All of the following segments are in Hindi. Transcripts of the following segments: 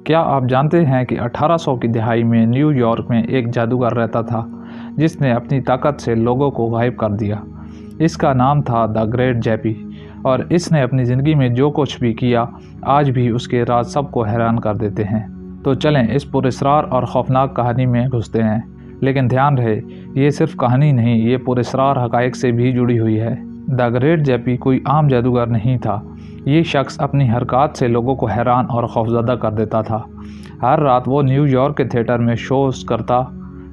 क्या आप जानते हैं कि 1800 की दहाई में न्यूयॉर्क में एक जादूगर रहता था जिसने अपनी ताकत से लोगों को गायब कर दिया। इसका नाम था द ग्रेट जेपी और इसने अपनी ज़िंदगी में जो कुछ भी किया आज भी उसके राज सबको हैरान कर देते हैं। तो चलें इस पुरस्कार और खौफनाक कहानी में घुसते हैं। लेकिन ध्यान रहे, ये सिर्फ कहानी नहीं, ये पुरस्कार हक़ाइक़ से भी जुड़ी हुई है। द ग्रेट जेपी कोई आम जादूगर नहीं था। ये शख्स अपनी हरकत से लोगों को हैरान और खौफज़दा कर देता था। हर रात वो न्यूयॉर्क के थिएटर में शोज़ करता,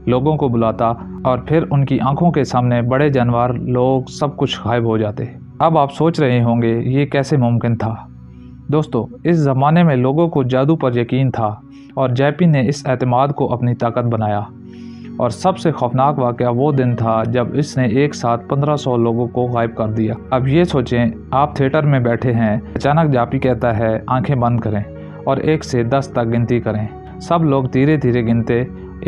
लोगों को बुलाता और फिर उनकी आंखों के सामने बड़े जानवर, लोग, सब कुछ गायब हो जाते। अब आप सोच रहे होंगे ये कैसे मुमकिन था। दोस्तों, इस ज़माने में लोगों को जादू पर यकीन था और जेपी ने इस एतमाद को अपनी ताकत बनाया। और सबसे खौफनाक वाक़या वो दिन था जब इसने एक साथ 1500 लोगों को गायब कर दिया। अब ये सोचें, आप थिएटर में बैठे हैं, अचानक जेपी कहता है आंखें बंद करें और 1 से 10 तक गिनती करें। सब लोग धीरे धीरे गिनते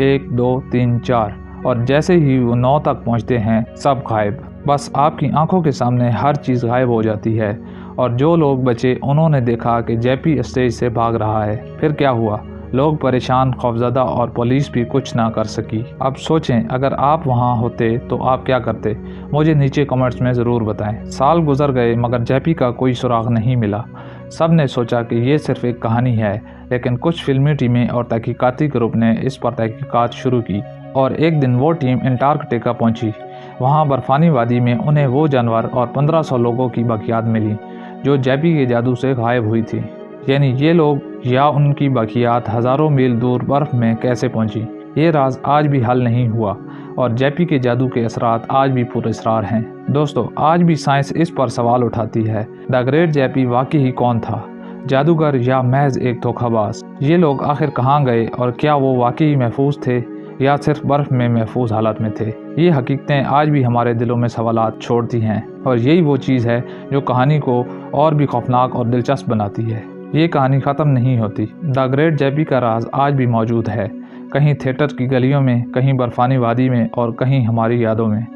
1 2 3 4 और जैसे ही वो 9 तक पहुंचते हैं सब गायब। बस आपकी आंखों के सामने हर चीज़ गायब हो जाती है और जो लोग बचे उन्होंने देखा कि जेपी स्टेज से भाग रहा है। फिर क्या हुआ? लोग परेशान, खौफज़दा और पुलिस भी कुछ ना कर सकी। अब सोचें, अगर आप वहां होते तो आप क्या करते? मुझे नीचे कमेंट्स में ज़रूर बताएं। साल गुजर गए मगर जेपी का कोई सुराग नहीं मिला। सब ने सोचा कि ये सिर्फ एक कहानी है, लेकिन कुछ फिल्मी टीमें और तहकीकाती ग्रुप ने इस पर तहकीकात शुरू की और एक दिन वो टीम अंटार्कटिका पहुंची। वहां बर्फानी वादी में उन्हें वो जानवर और 1500 लोगों की बाकियात मिली जो जेपी के जादू से गायब हुई थी। यानी ये लोग या उनकी बाकियात हज़ारों मील दूर बर्फ़ में कैसे पहुंची, ये राज आज भी हल नहीं हुआ और जेपी के जादू के असरात आज भी पुरअसरार हैं। दोस्तों, आज भी साइंस इस पर सवाल उठाती है, द ग्रेट जेपी वाकई ही कौन था, जादूगर या महज एक धोखाबाज? ये लोग आखिर कहाँ गए और क्या वो वाकई महफूज थे या सिर्फ बर्फ़ में महफूज हालत में थे? ये हकीकतें आज भी हमारे दिलों में सवालात छोड़ती हैं और यही वो चीज़ है जो कहानी को और भी खौफनाक और दिलचस्प बनाती है। ये कहानी ख़त्म नहीं होती। द ग्रेट जेपी का राज आज भी मौजूद है, कहीं थिएटर की गलियों में, कहीं बर्फानी वादी में और कहीं हमारी यादों में।